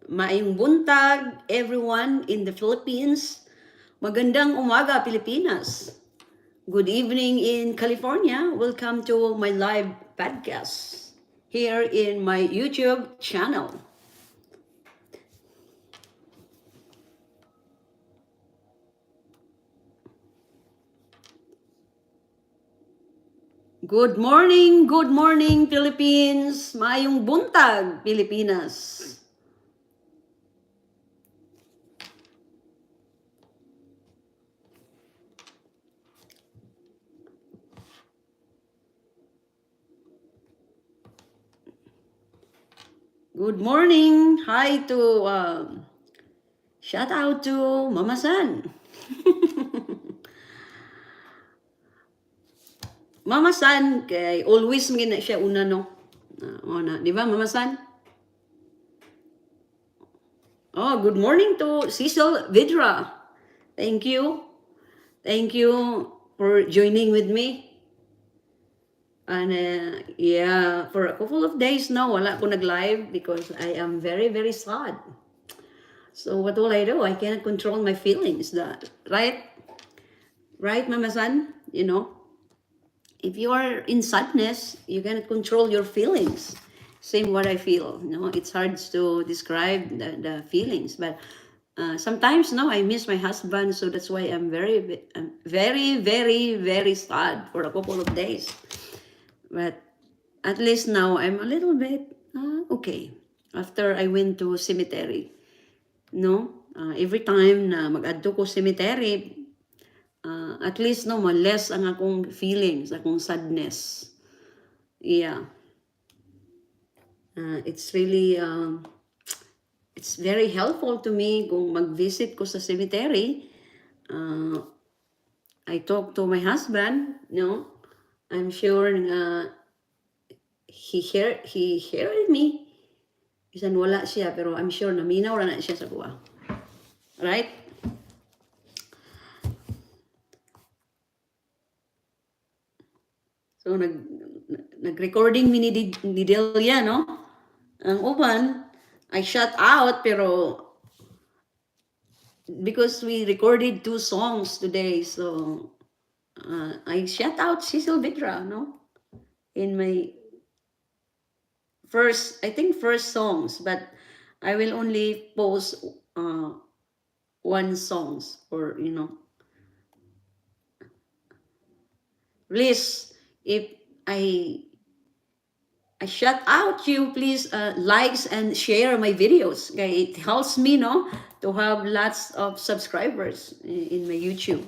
Maayong buntag, everyone in the Philippines. Magandang umaga, Pilipinas. Good evening in California. Welcome to my live podcast here in my YouTube channel. Good morning, Philippines. Maayong buntag, Pilipinas. Good morning. Hi to, shout out to Mama San. Mama San, kay always mga na siya una, no? Di ba, Mama San? Oh, good morning to Cecil Vidra. Thank you. Thank you for joining with me. And yeah, for a couple of days now, wala ko nag-live because I am very, very sad. So what will I do? I cannot control my feelings. Right? Right, Mama San? You know, if you are in sadness, you cannot control your feelings. Same what I feel. You know, it's hard to describe the feelings, but sometimes no, I miss my husband, so that's why I'm very, very sad for a couple of days. But at least now I'm a little bit okay. After I went to cemetery, no, every time na mag-adto ko cemetery, at least no, less ang akong feelings, akong sadness. Yeah. It's really, it's very helpful to me kung mag-visit ko sa cemetery. I talk to my husband, no? I'm sure he heard me. Bisan wala siya, pero I'm sure naminaw ra na siya sa kuha. Right? So, nag-recording mi ni Delia, no? Ang uban, I shut out, pero because we recorded 2 songs today, so I shut out Cecil Vidra, no? In my first songs, but I will only post 1 songs, or you know. Please, if I shut out you, please likes and share my videos. Okay, it helps me, no, to have lots of subscribers in my YouTube.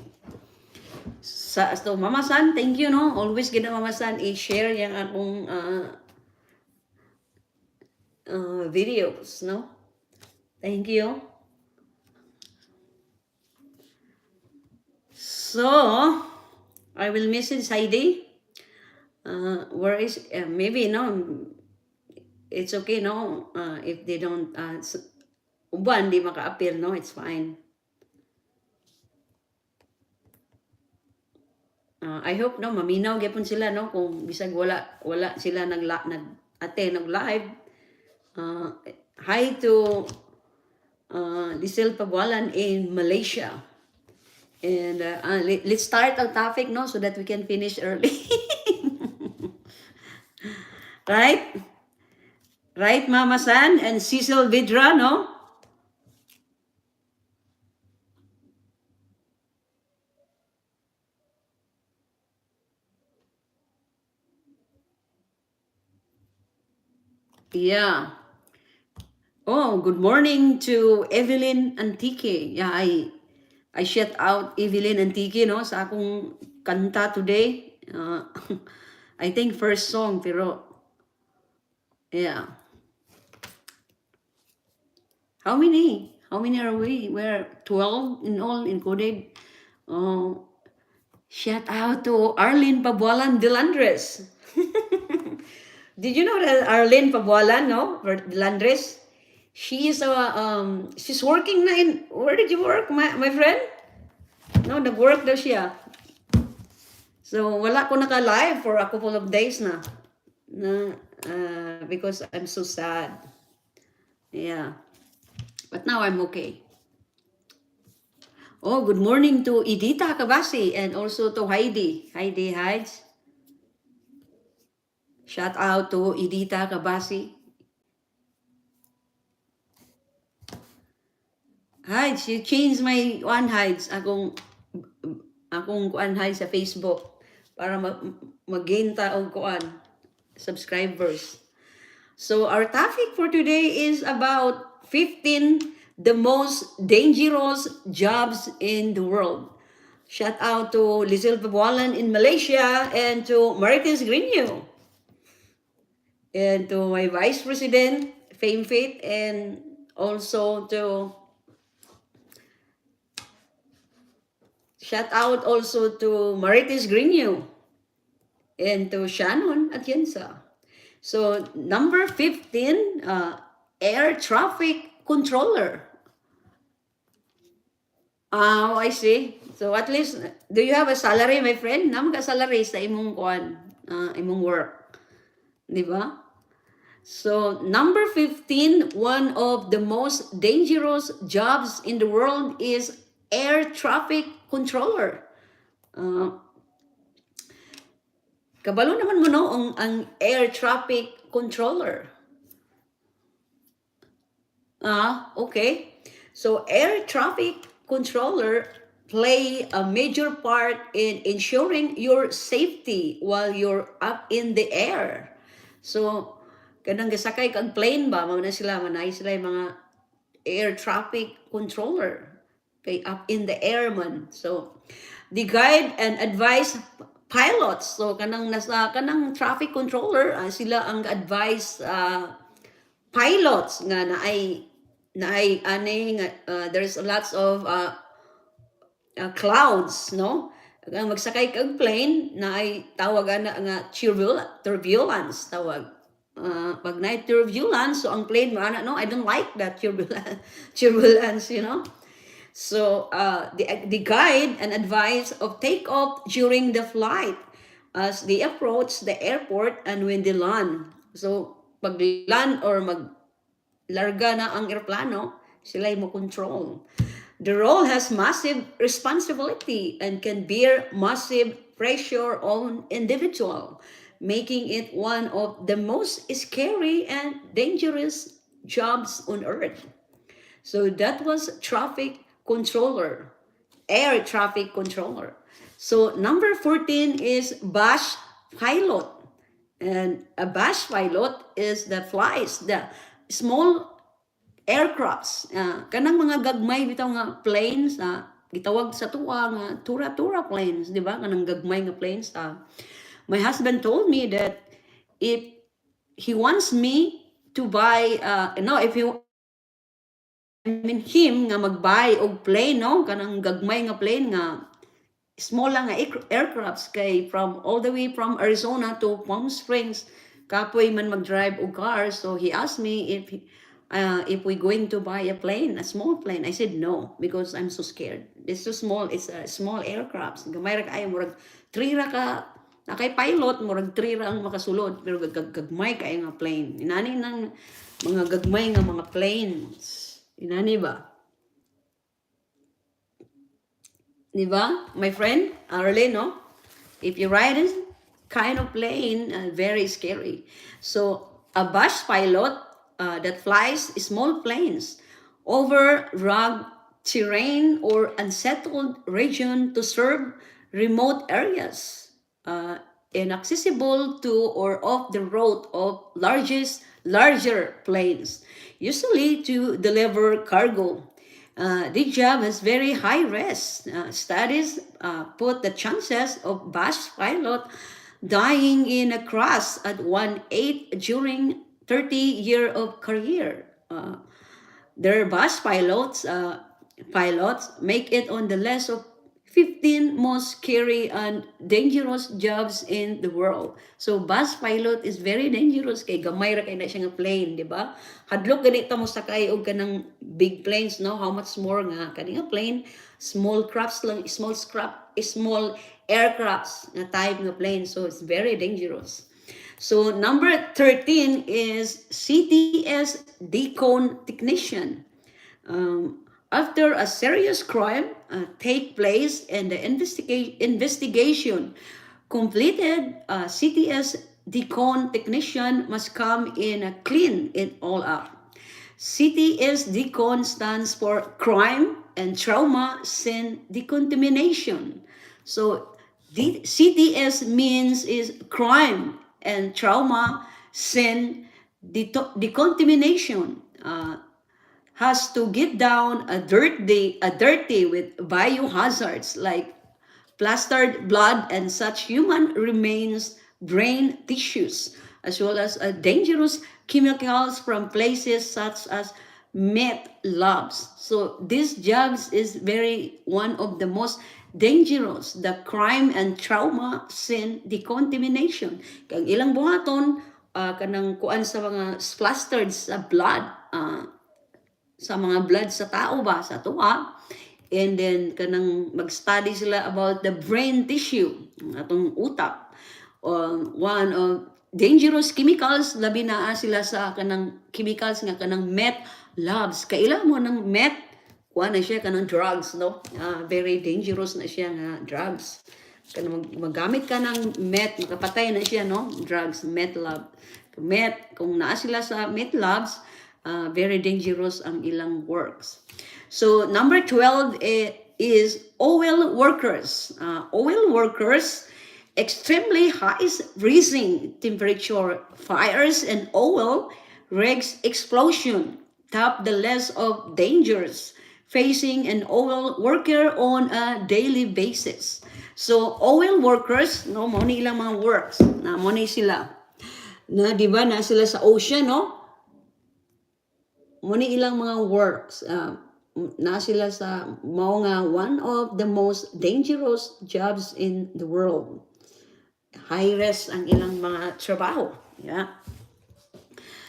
So Mama San, thank you, no. Always gina Mama San i-share yang akong videos, no. Thank you. So I will message Heidi. Where is maybe no, it's okay, no, if they don't uban di maka-appear, no, it's fine. I hope no maminaw gyapon sila, no, kung bisag wala sila nag-attend ng live. Hi to Lisel Pagwalan in Malaysia. And let's start our topic, no, so that we can finish early. Right? Right, Mama San and Cecil Vidra, no? Yeah. Oh, good morning to Evelyn Antique. Yeah, I shout out Evelyn Antique, no, sa akong kanta today. I think first song, pero yeah. How many are we? We're 12 in all included. Oh, shout out to Arlene Pabualan Delandres. Did you know that Arlene Pabualan, no, Delandres? She is she's working na in, where did you work, my friend? No, nag-work daw siya. So, wala ko naka-live for a couple of days na because I'm so sad. Yeah. But now I'm okay. Oh, good morning to Edita Kabasi and also to Heidi. Heidi Hides. Shout out to Edita Kabasi. Hides, you changed my one Hides. Akong kuan Hides sa Facebook para mag-gain ta og kuan subscribers. So our topic for today is about 15 the most dangerous jobs in the world. Shout out to Lizelle Babualan in Malaysia and to Marites Grigno and to my Vice President, Fame Faith, and also to shout out also to Marites Grigno and to Shannon Atienza. So number 15, air traffic controller. Oh, I see. So at least, do you have a salary, my friend? Naman ka salary sa imong kuan, imong work. Di ba? So number 15, one of the most dangerous jobs in the world is air traffic controller. Kabalo naman mo no ang air traffic controller. Okay. So air traffic controller play a major part in ensuring your safety while you're up in the air. So kanang gasakay kag plane ba mao na sila manay sila yung mga air traffic controller kay up in the air man. So the guide and advise pilots. So kanang traffic controller sila ang advise pilots nga there's lots of clouds, no? Ang magsakay kag plane na ay tawagan na nga turbulence tawag. Pag na turbulence, so ang plane no, I don't like that turbulence, you know. So the guide and advice of takeoff during the flight as they approach the airport and when they land. So pag land or larga na ang eroplano, sila mo control. The role has massive responsibility and can bear massive pressure on individual, making it one of the most scary and dangerous jobs on earth. So that was traffic controller, air traffic controller. So number 14 is bash pilot. And a bash pilot is the flies, the small aircrafts. Kanang mga gagmay bitaw nga planes gitawag sa tuwa nga tura-tura planes, di ba? Kanang gagmay nga planes. My husband told me that if he wants me to buy him nga mag-buy og plane, no? Kanang gagmay nga plane nga small lang nga aircrafts kay from all the way from Arizona to Palm Springs kapoy man mag-drive og car. So he asked me if we going to buy a plane, a small plane. I said no because I'm so scared. It's so small. It's a small aircraft. Gamay ra kay murag 3 ra ka na kay pilot murag 3 ra ang makasulod pero gagmay kay nga plane. Inani nang mga gagmay nga mga planes. Inani ba? Diba, my friend? Really, no? If you ride this kind of plane, very scary. So, a bash pilot that flies small planes over rugged terrain or unsettled region to serve remote areas, inaccessible to or off the road of larger planes, usually to deliver cargo. This job has very high risk. Studies put the chances of bash pilot dying in a crash at 1/8 during 30 years of career. Their bash pilots make it on the list of 15 most scary and dangerous jobs in the world. So bus pilot is very dangerous kay gamay ra kay na siya nga plane, di ba? Hadlok ganito mo sakay og kanang big planes, no? How much more nga kani nga plane, small crafts lang, small aircrafts na type nga plane. So it's very dangerous. So number 13 is CTS decon technician. After a serious crime take place and the investigation completed, CTS decon technician must come in and clean it all up. CTS decon stands for crime and trauma scene decontamination. So CTS means is crime and trauma scene decontamination. Has to get down a dirty with biohazards like plastered blood and such human remains, brain tissues, as well as dangerous chemicals from places such as meth labs. So this drugs is very one of the most dangerous, the crime and trauma scene decontamination. Kang ilang buhaton kanang kuan sa mga plastered sa blood, sa mga blood sa tao ba, sa tuwa. And then, kanang mag-study sila about the brain tissue, atong utak. One of dangerous chemicals, labi na sila sa kanang chemicals nga kanang meth labs. Kaila mo ng meth, kuha na siya kanang drugs, no? Very dangerous na siya nga drugs. Kanang magamit ka ng meth, makapatay na siya, no? Drugs, meth lab. Meth, kung naa sila sa meth labs, very dangerous ang ilang works. So number 12 is oil workers. Oil workers, extremely high freezing temperature, fires and oil rigs explosion. Top the list of dangers facing an oil worker on a daily basis. So oil workers, no, mo ni ilang mga works, na mo ni sila. Na di ba na sila sa ocean, no? Muni ilang mga works, na sila sa mao nga one of the most dangerous jobs in the world. High risk ang ilang mga trabaho. Yeah.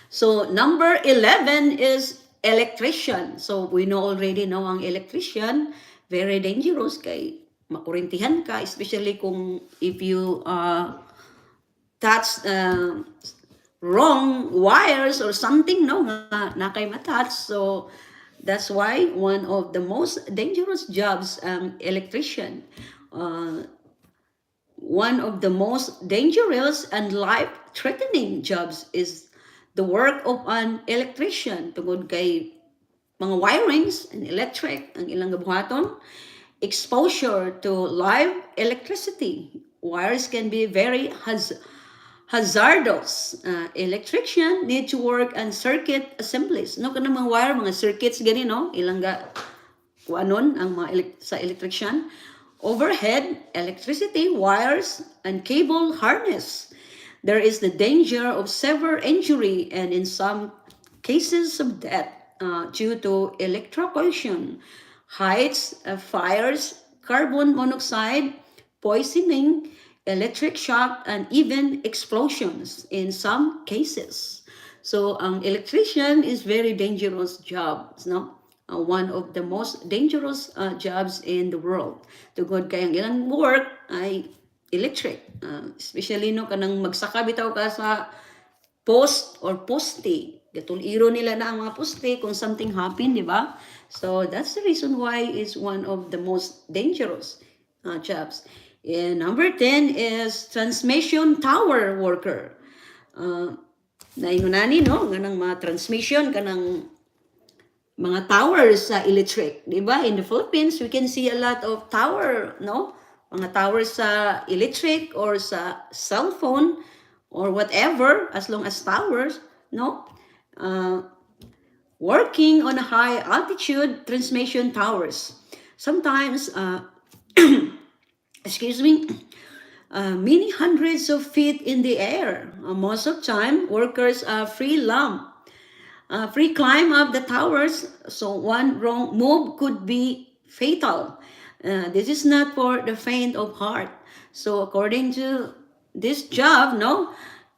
So number 11 is electrician. So we already know ang electrician, very dangerous kay makurintihan ka, especially kung if you touch wrong wires or something, no, na kay matouch. So that's why one of the most dangerous jobs, electrician. One of the most dangerous and life-threatening jobs is the work of an electrician. Tungod kay mga wirings and electric ang ilang gabuhaton, exposure to live electricity. Wires can be very hazardous. Electrician need to work on circuit assemblies. No, kanang mga wire, mga circuits gani, no? Ilang kuanon ang mga sa electrician. Overhead, electricity, wires, and cable harness. There is the danger of severe injury and in some cases of death due to electrocution, heights, fires, carbon monoxide, poisoning, electric shock, and even explosions in some cases. So electrician is very dangerous job, no? One of the most dangerous jobs in the world. Tugod kay ang ilang work ay electric. Especially no kanang magsaka bitaw ka sa post or poste. Gatuliro nila na ang mga poste kung something happen, di ba? So that's the reason why it's one of the most dangerous jobs. And number 10 is transmission tower worker. Naingunani, no? Nga ng mga transmission, kanang mga towers sa electric. Diba? In the Philippines, we can see a lot of tower, no? Mga towers sa electric or sa cell phone or whatever, as long as towers, no? Working on a high altitude transmission towers. Sometimes, excuse me, many hundreds of feet in the air. Most of the time, workers are free climb up the towers, so one wrong move could be fatal. This is not for the faint of heart. So according to this job, no,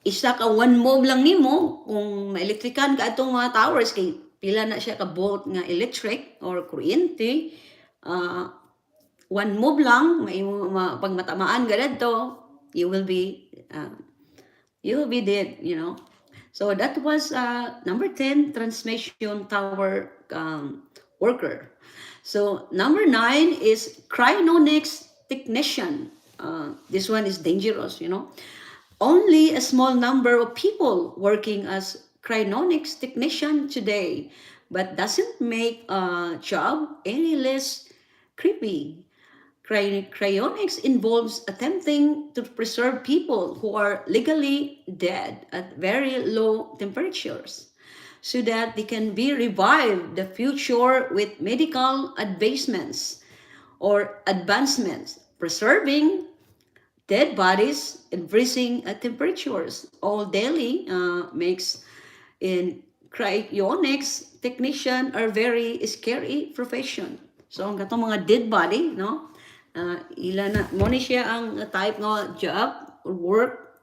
isa ka one move lang nimo kung ma-electrican ka atong mga towers kay pila na siya ka volt nga electric or kuryente. One move lang, pag matamaan ka dito, you will be dead, you know. So that was number 10, transmission tower worker. So number 9 is cryonics technician. This one is dangerous, you know. Only a small number of people working as cryonics technician today, but doesn't make a job any less creepy. Cryonics involves attempting to preserve people who are legally dead at very low temperatures so that they can be revived the future with medical advancements, preserving dead bodies and freezing temperatures. All daily makes in cryonics technician are very scary profession. So ang katong mga dead body, no? Ila na mo ni siya ang type nga job or work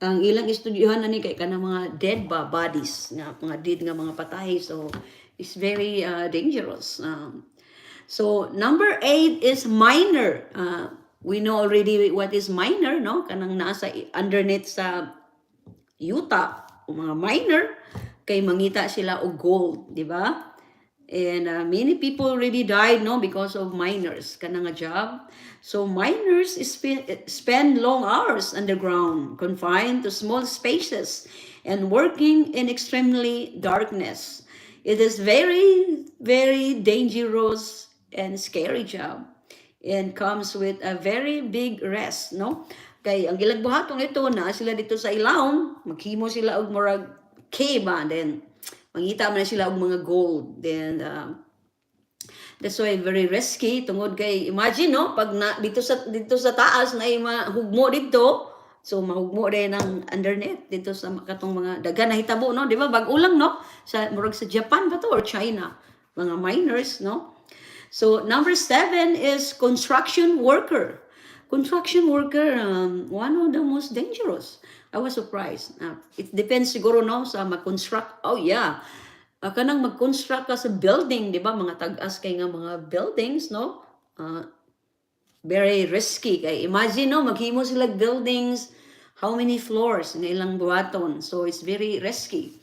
ang ilang estudyuhan na ni kay kanang mga dead bodies nga mga dead nga mga patay, so it's very dangerous. So number 8 is miner. We know already what is miner, no? Kanang nasa underneath sa yuta o mga miner kay mangita sila og gold, di ba? And many people already died, no, because of miners kanang job. So miners spend long hours underground, confined to small spaces and working in extremely darkness. It is very, very dangerous and scary job and comes with a very big rest, no? Kay ang ilang buhaton ito na sila dito sa ilawom, maghimo sila og murag cave, then mangita man sila og mga gold. Then that's why very risky tungod kay imagine, no, pag na dito sa taas na mahugmo dito, so mahugmo din ang underneath dito sa katong mga dagan na hitabo, no, di ba, bag-ulang, no, sa murag sa Japan ba to or China, mga miners, no. So number 7 is construction worker. Construction worker, one of the most dangerous. I was surprised. It depends siguro, no, sa mag-construct. Oh yeah, kanang mag-construct ka sa building, di ba? Mga tag-as kay nga mga buildings, no? Very risky. Kay imagine, no, maghimo sila buildings, how many floors nga ilang buhaton. So it's very risky.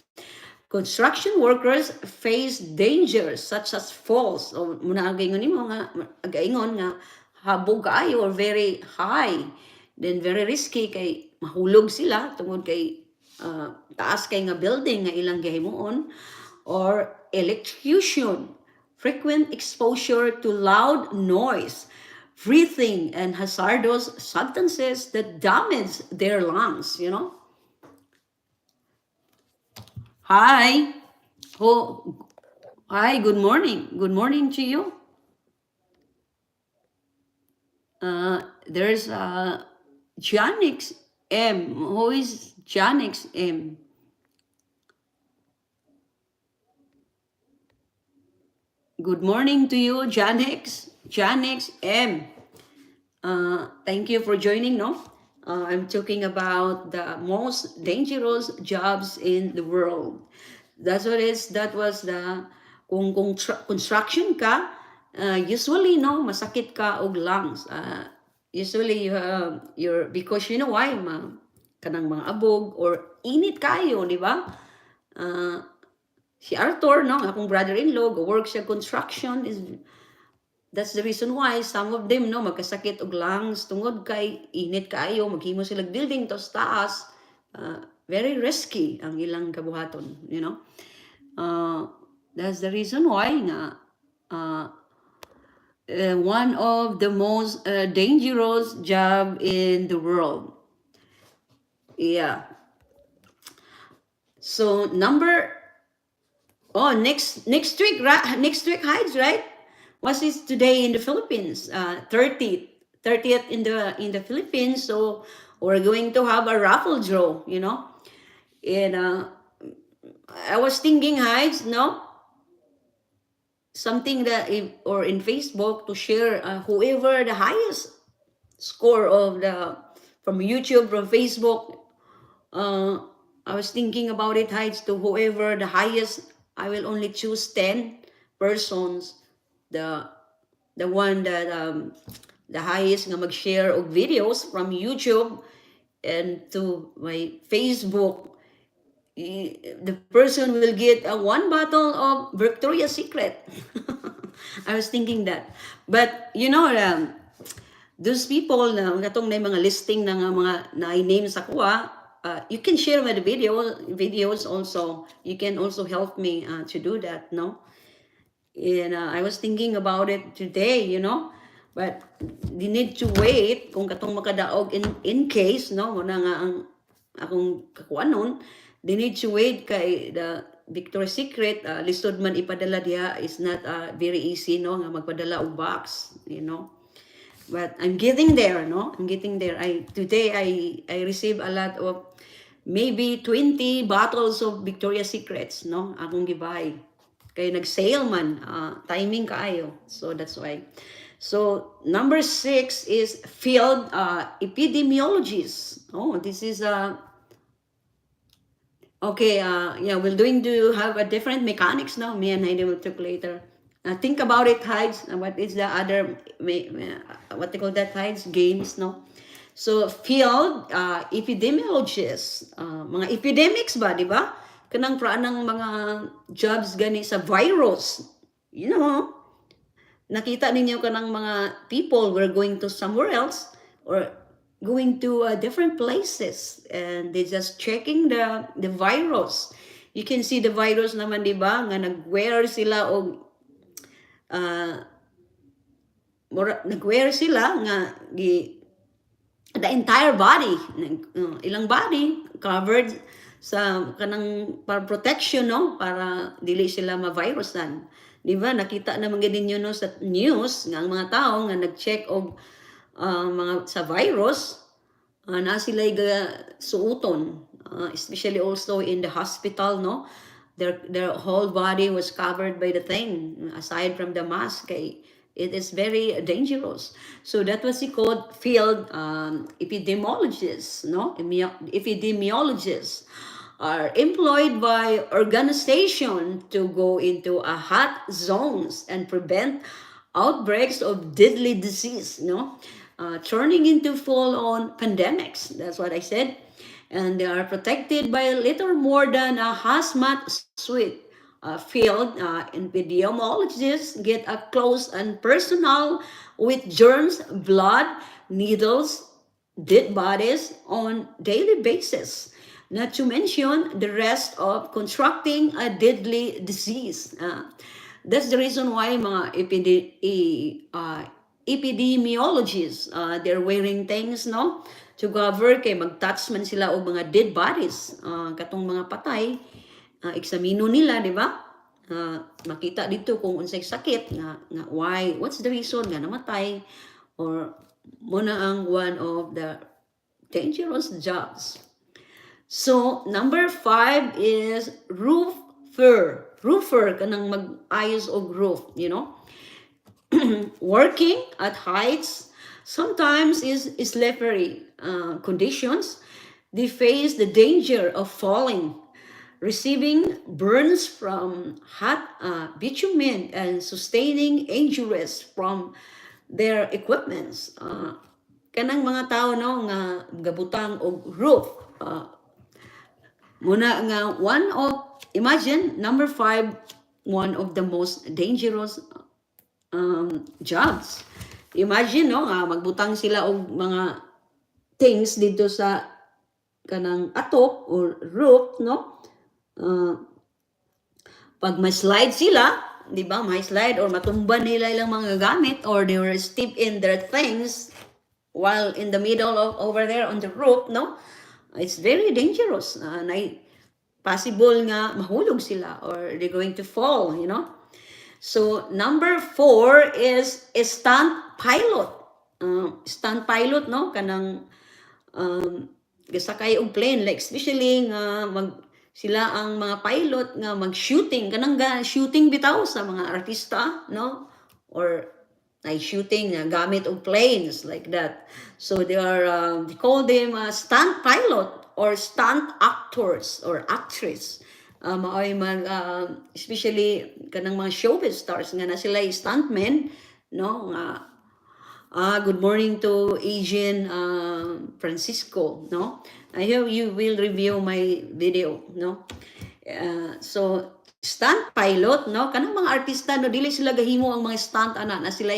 Construction workers face dangers such as falls. O muna againgon nimo nga againgon nga habog kaayo or very high. Then very risky kay mahulog sila tungod kay taas kay nga building nga ilang gihimuon. Or electrocution, frequent exposure to loud noise, breathing, and hazardous substances that damage their lungs, you know. Hi. Oh, hi, good morning. Good morning to you. There's Janix M. Who is Janix M? Good morning to you, Janix M. Thank you for joining, no? I'm talking about the most dangerous jobs in the world. That was the kung construction ka, usually, no, masakit ka og lungs. Usually you're because you know why, kanang mga abog or init kayo, di ba? Si Arthur, no, akong brother-in-law, go-work siya construction. That's the reason why some of them, no, magkasakit og lungs tungod kay init kaayo, maghimo sila building to taas. Very risky ang ilang kabuhaton, you know. That's the reason why nga one of the most dangerous job in the world. Yeah. So next week, Heights, right? What is today in the Philippines? 30th in the Philippines. So we're going to have a raffle draw, you know. And I was thinking, Heights, no, something that or in Facebook to share whoever the highest score of from YouTube, from Facebook. I was thinking about it, Heights, to whoever the highest. I will only choose 10 persons, the one that the highest nga mag-share of videos from YouTube and to my Facebook the person will get one bottle of Victoria's Secret. I was thinking that. But, those people na katong na mga listing ng mga na-name sa kuha, you can share my videos also. You can also help me to do that, no? And I was thinking about it today, but they need to wait kung katong makadaog in case, no, na nga ang akong kakuan nun, they need to wait kay the Victoria's Secret, lisod man ipadala diha is not very easy, no, nga magpadala og box, But I'm getting there, no? I'm getting there. Today I received a lot of maybe 20 bottles of Victoria's Secrets, no? Akong gibahay. Kaya nag-sale man, timing kaayo. So that's why. So number 6 is field epidemiologist. Oh, this is okay, yeah, we're going to have a different mechanics now. Me and Heidi will talk later. Think about it, Hides. What is the other, what they call that, Hides? Games, no? So, field epidemiologists, mga epidemics ba, di ba? Kanang praanang mga jobs gani sa virus. Nakita ninyo kanang mga people were going to somewhere else or going to different places and they just checking the virus. You can see the virus naman, di ba? Nga nag-wear sila og nag-wear sila nga the entire body, ilang body covered sa kanang para protection, no, para dili sila ma-virusan, di ba? Nakita naman gid ninyo, no, sa news nga ang mga tao nga nag-check og mga sa virus, na sila suuton, especially also in the hospital, no, their whole body was covered by the thing aside from the mask. It is very dangerous. So that was called field epidemiologists, no? Epidemiologists are employed by organization to go into hot zones and prevent outbreaks of deadly disease, no? Turning into full-on pandemics. That's what I said. And they are protected by a little more than a hazmat suit. Field epidemiologists get up close and personal with germs, blood, needles, dead bodies on daily basis. Not to mention the rest of contracting a deadly disease. That's the reason why mga epidemiologists, they're wearing things, no, to cover kay mag-touch man sila og mga dead bodies, katong mga patay, eksamino nila, di ba? Makita dito kung unsay sakit nga why, what's the reason nga namatay, or muna ang one of the dangerous jobs. So number 5 is roofer kanang mag-ayos og roof, working at heights sometimes is slippery conditions. They face the danger of falling, receiving burns from hot bitumen, and sustaining injuries from their equipments. Kanang mga tao, no, nga gabutang og roof. Muna nga imagine number 5, one of the most dangerous jobs. Imagine, no, magbutang sila og mga things dito sa kanang atop or roof, no? Pag may slide sila, di ba, may slide or matumban nila ilang mga gamit or they were steep in their things while in the middle of over there on the roof, no? It's very dangerous. Possible nga mahulog sila or they're going to fall, So number 4 is a stunt pilot. Stunt pilot, no, kanang sakay og plane, like especially nga sila ang mga pilot nga mag-shooting, kanang shooting bitaw sa mga artista, no, or shooting gamit og planes like that. So they call them stunt pilot or stunt actors or actress. Maoy especially kanang mga showbiz stars nga na sila stuntmen, no, nga Good morning to Asian Francisco, no? I hope you will review my video, no? So stunt pilot, no? Kanang mga artista no dili sila gahimo ang mga stunt na sila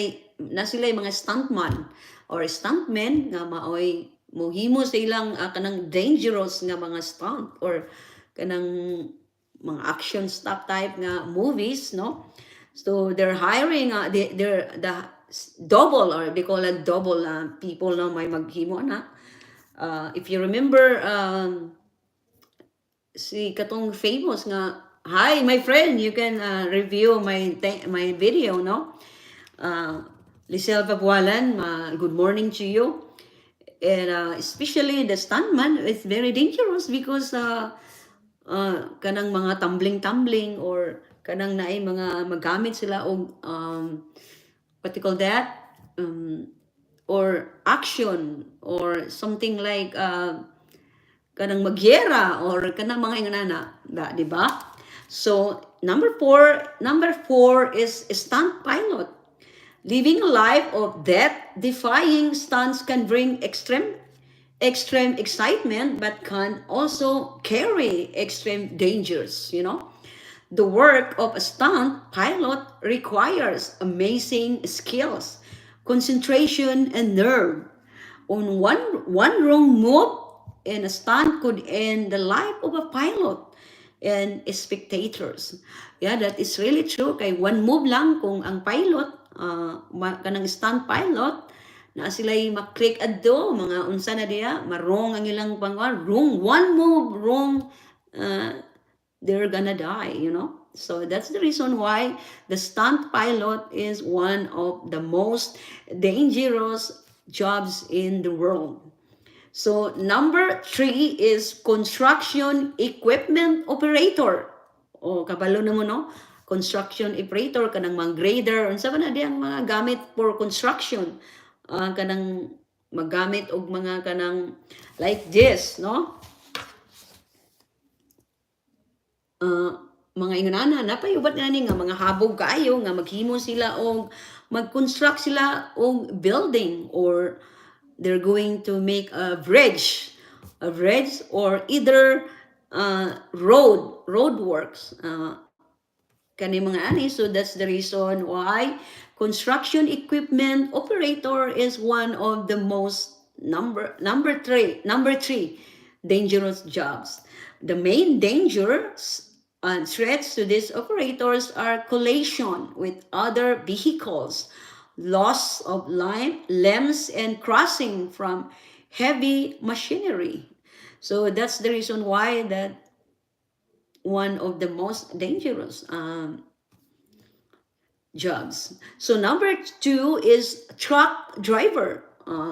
mga stuntman or stuntmen nga maoy mohimo sa ilang kanang dangerous nga mga stunt or kanang mga action stuff type nga movies, no? So they're hiring they're the double, or they call it double people na may maghimo na. If you remember si katong famous nga, hi my friend, you can review my video, no? Lisel Pabualan, good morning to you. And especially the stuntman, it's very dangerous because kanang mga tumbling or kanang naay mga magamit sila og what you call that, or action or something like kanang magyera or kanang mga inganana, di ba? So number four is stunt pilot. Living a life of death-defying stunts can bring extreme excitement, but can also carry extreme dangers, you know. The work of a stunt pilot requires amazing skills, concentration, and nerve. On one wrong move in a stunt could end the life of a pilot and spectators. Yeah, that is really true. Kay one move lang kung ang pilot, kanang stunt pilot, na sila'y maklik adto, mga unsa na diya, marong ang ilang pangwan, wrong, one move, wrong, they're gonna die, you know. So that's the reason why the stunt pilot is one of the most dangerous jobs in the world. So number 3 is construction equipment operator. O kabalo na mo, no? Construction operator, kanang mga grader, unsa ba na diyang mga gamit for construction. Kanang magamit og mga kanang like this, no? Mga ingonana napayubat nga ni nga mga habog kaayo nga maghimo sila og mag-construct sila og building, or they're going to make a bridge or either road works, kani mga ani. So that's the reason why construction equipment operator is one of the most number three dangerous jobs. The main dangers and threats to these operators are collision with other vehicles, loss of limbs, and crossing from heavy machinery. So that's the reason why that one of the most dangerous jobs. So number 2 is truck driver.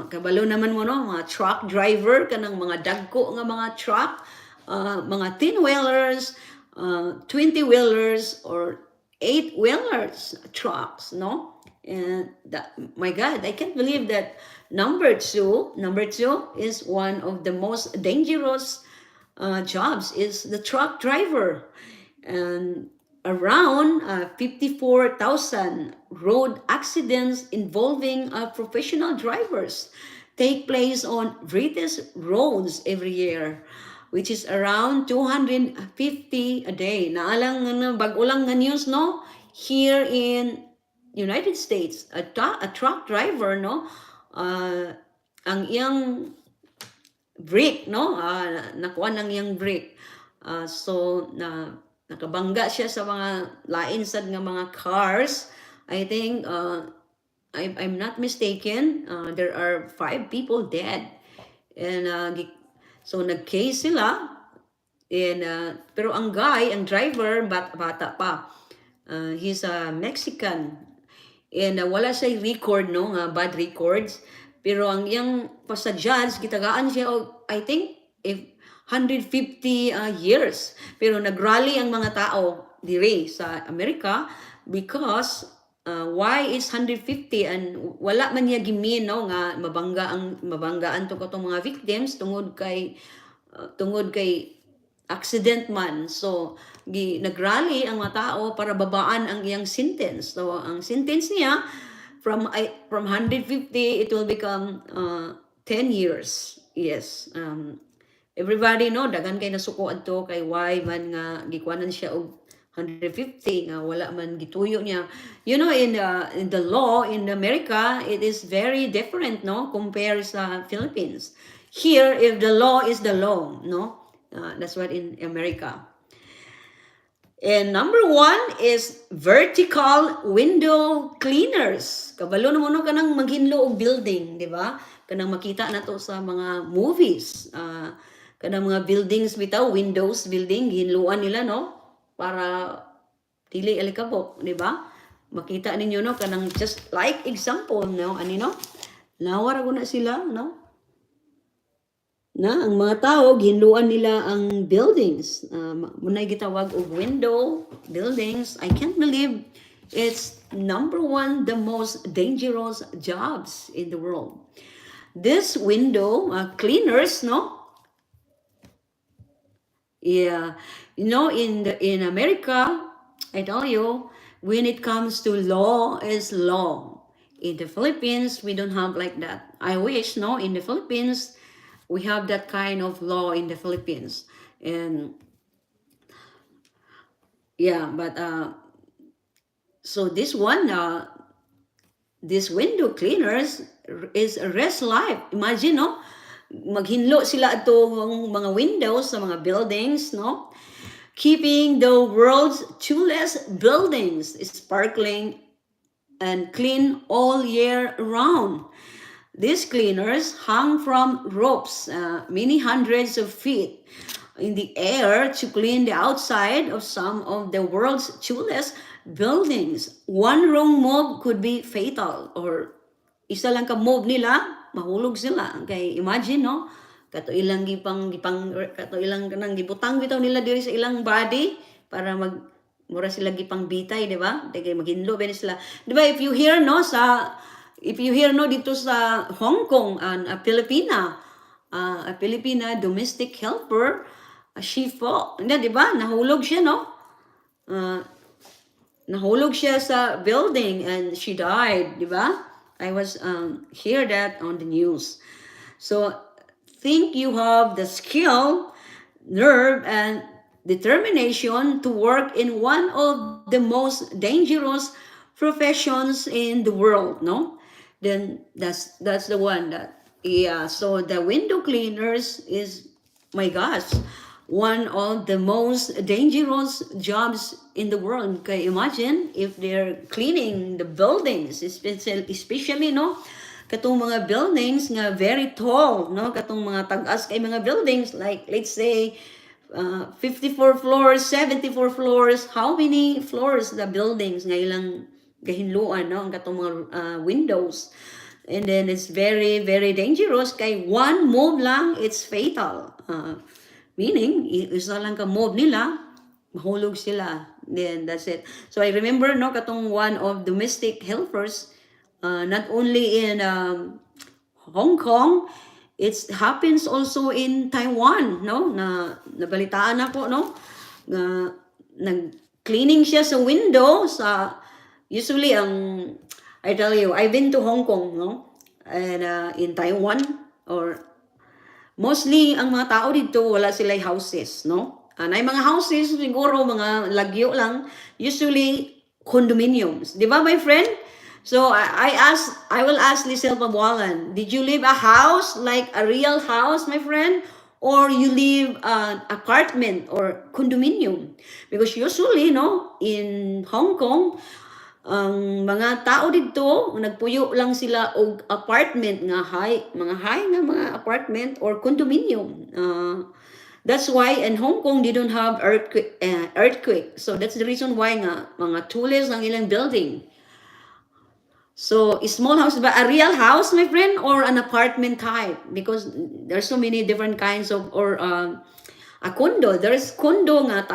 Kabalo naman mo, no, mga truck driver, kanang mga dagko nga mga truck, mga 10-wheelers, 20-wheelers, or 8-wheelers trucks, no? And that, my God, I can't believe that number two is one of the most dangerous jobs, is the truck driver. And around 54,000 road accidents involving professional drivers take place on British roads every year, which is around 250 a day. Naalang bag-ulang nga news, no? Here in United States, a truck driver, no? Ang iyang brake, no? Nakuha ng iyang brake. So nakabangga siya sa mga lain sad nga mga cars. I think I'm not mistaken, there are 5 people dead. And so nag-case sila, and pero ang driver bata pa. He's a Mexican, and wala siya record, no, nga bad records. Pero ang iyang sa judge gitagaan siya og I think if 150 years. Pero nagrally ang mga tao dire sa Amerika because why is 150, and wala man niya gimin, no, nga mabanggaan to katong mga victims tungod kay accident man. So nagrally ang mga tao para babaan ang iyang sentence. So ang sentence niya from 150 it will become 10 years. Yes. Everybody know dagan kay nasuko adto kay why man nga gikuanan siya og 150 nga wala man gituyo niya. You know, in the law in America, it is very different, no, compared sa Philippines. Here, if the law is the law, no, that's what in America. And number one is vertical window cleaners. Kabalo na mo no kanang maghinlo og building, di ba? Kanang makita na to sa mga movies. Kanang mga buildings bitaw, windows building, hinluan nila, no? Para dili alikabok, di ba? Makita ninyo, no? Kanang just like example, no? Ano, no? Nawara ko na sila, no? Na ang mga tao ginluan nila ang buildings, munay gitawag og window buildings. I can't believe it's number one the most dangerous jobs in the world. This window cleaners, no, yeah, you know, in America, I tell you, when it comes to law is law. In the Philippines, we don't have like that. I wish, no, in the Philippines we have that kind of law in the Philippines. And yeah, but so this one, this window cleaners is a rest life. Imagine, no, maghinlo sila atong mga windows sa mga buildings, no, keeping the world's tallest buildings sparkling and clean all year round. These cleaners hung from ropes many hundreds of feet in the air to clean the outside of some of the world's tallest buildings. One wrong move could be fatal, or isa lang ka move nila, mahulog sila. Okay, imagine, no? Kato ilang kato ilang kanang gibutang bitaw nila diri sa ilang body para mura sila gipang bitay, di ba? Kay maghinlo ben sila. Di ba, if you hear, no, dito sa Hong Kong, a Filipina domestic helper, she fell, di ba? Nahulog siya, no? Nahulog siya sa building and she died, di ba? I was hear that on the news. So think you have the skill, nerve, and determination to work in one of the most dangerous professions in the world, no? Then that's the one that, yeah. So the window cleaners is, my gosh, one of the most dangerous jobs in the world. Kaya imagine if they're cleaning the buildings, especially, no, katong mga buildings nga very tall, no, katong mga tag-as kay mga buildings like, let's say, 54 floors, 74 floors, how many floors the buildings nga ilang gahinluan, no, ang katong mga windows. And then it's very, very dangerous kay one move lang, it's fatal. Meaning, isa lang ka move nila, mahulog sila. Then that's it. So I remember, no, katong one of domestic helpers, not only in Hong Kong, it happens also in Taiwan, no, na nabalitaan ako, no, na nag-cleaning siya sa window sa, usually I tell you, I've been to Hong Kong, no, and in Taiwan, or mostly ang mga tao dito wala sila'y houses, no, na mga houses siguro mga lagyo lang, usually condominiums, di ba, my friend? So I will ask Lisel Pabualan, did you live a house, like a real house, my friend? Or you live an apartment or condominium? Because usually, no, in Hong Kong, ang mga tao dito, nagpuyo lang sila og apartment nga mga high nga mga apartment or condominium. That's why in Hong Kong, they don't have earthquake. So that's the reason why nga mga tulis ang ilang building. So, a small house, but a real house, my friend, or an apartment type? Because there's so many different kinds of, or a condo. There's condo nga,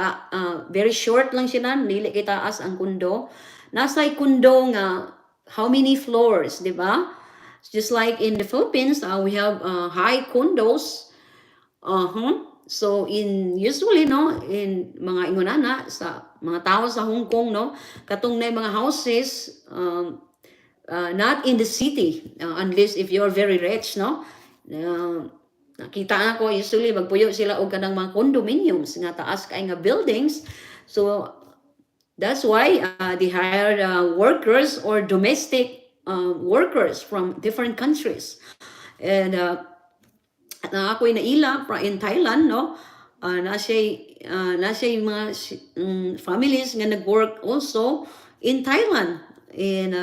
very short lang siya na, dili kay taas ang condo. Nasa condo nga, how many floors, di ba? Just like in the Philippines, we have high condos. So, usually, no, in mga ingonana, sa mga tao sa Hong Kong, no, katong na mga houses, not in the city, unless if you're very rich, no? Nakita ako, usually, magpuyo sila og kanang mga condominiums, nga taas kay nga buildings. So, that's why they hired workers or domestic workers from different countries. And na ako'y naila in Thailand, no? Nasa mga families nga nag-work also in Thailand. And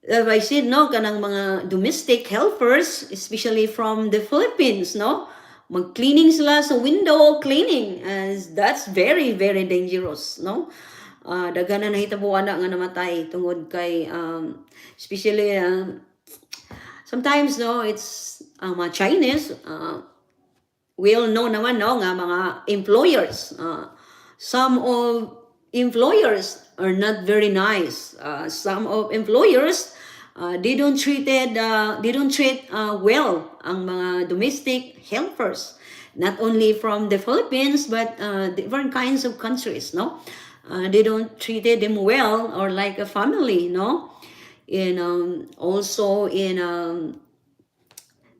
as I said, no, kanang mga domestic helpers, especially from the Philippines, no? Mag-cleaning sila sa window cleaning. As that's very, very dangerous, no? Daghan na nahitabuan na nga namatay tungod kay, especially, sometimes, no, it's mga Chinese, we all know naman, no, nga mga employers. Some of employers are not very nice. Some of employers, they don't treat well ang mga domestic helpers, not only from the Philippines but different kinds of countries, no? They don't treat them well or like a family, no? In also in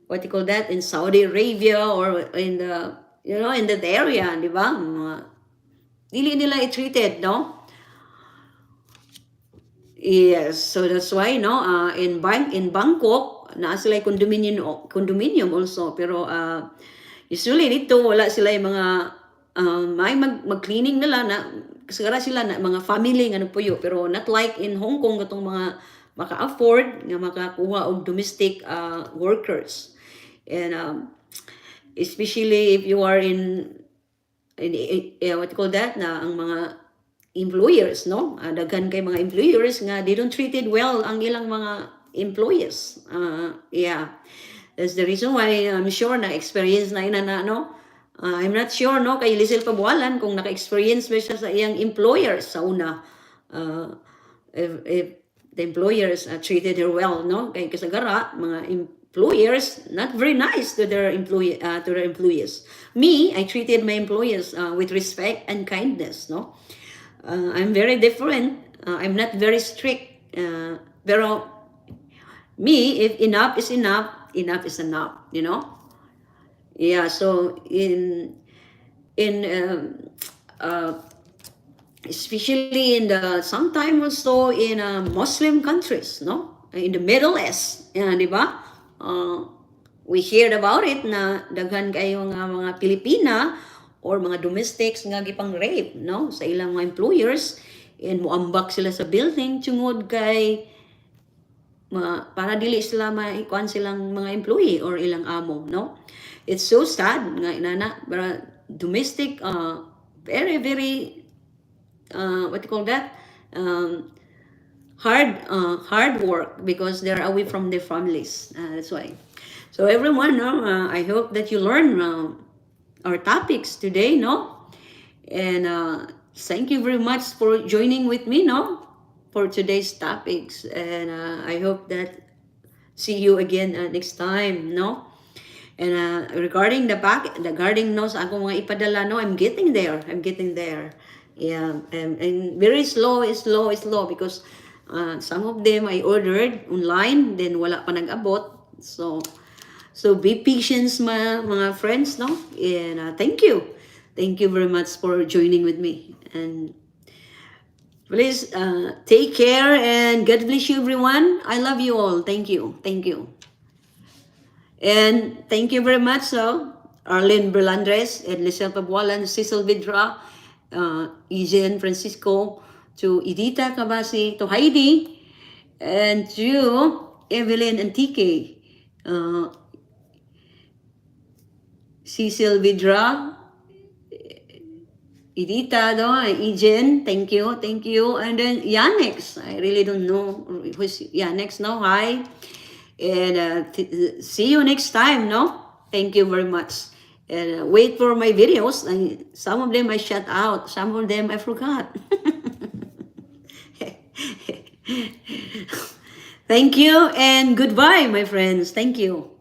what you call that, in Saudi Arabia or in the in that area, di ba? Dili nila i-treated, no? Yes, so that's why, no, in Bangkok na sila condominium also, pero usually dito wala sila yung mga may mag-cleaning nila na kasagara sila na mga family nga nagpuyo, pero not like in Hong Kong katong mga maka-afford nga makakuha og domestic workers. And especially if you are in what you call that, na ang mga employers, no? Daghan kay mga employers nga they don't treated well ang ilang mga employees. Yeah. That's the reason why I'm sure na experience na ina na, no? I'm not sure, no, kay Lisel Pabualan kung naka-experience ba siya sa iyang employers sa una. If the employers treated her well, no? Kay kasagara mga employers not very nice to their employees. Me, I treated my employees with respect and kindness, no? I'm very different. I'm not very strict. Pero me, if enough is enough, enough is enough, you know? Yeah, so in especially in the sometime also in Muslim countries, no? In the Middle East, di ba? We heard about it na daghan kayo nga mga Pilipina or mga domestics nga gipang rape, no, sa ilang mga employers, and muambak sila sa building tungod kay para dili sila maikuan silang mga employee or ilang amo, no? It's so sad nga inana, but domestic very very what you call that, hard work because they're away from their families. That's why. So everyone, no, I hope that you learn our topics today, no? And thank you very much for joining with me, no, for today's topics. And I hope that see you again next time, no? And regarding the gardening notes, ako mga ipadala, no, I'm getting there. Yeah, and very slow because some of them I ordered online, then wala pa nag-abot. So be patient, mga friends, no? And thank you very much for joining with me. And please take care and God bless you, everyone. I love you all. Thank you. And thank you very much, Arlene Berlandres and Lisel Pabualan, Cecil Vidra, Ijen Francisco, to Edita Cabasi, to Heidi, and to Evelyn and TK, Cecil Vidra, Edita, Ijen, thank you, and then Yannex, I really don't know who's Yannex, no, hi, and see you next time, no, thank you very much, and wait for my videos, some of them I shut out, some of them I forgot. Thank you and goodbye, my friends, thank you.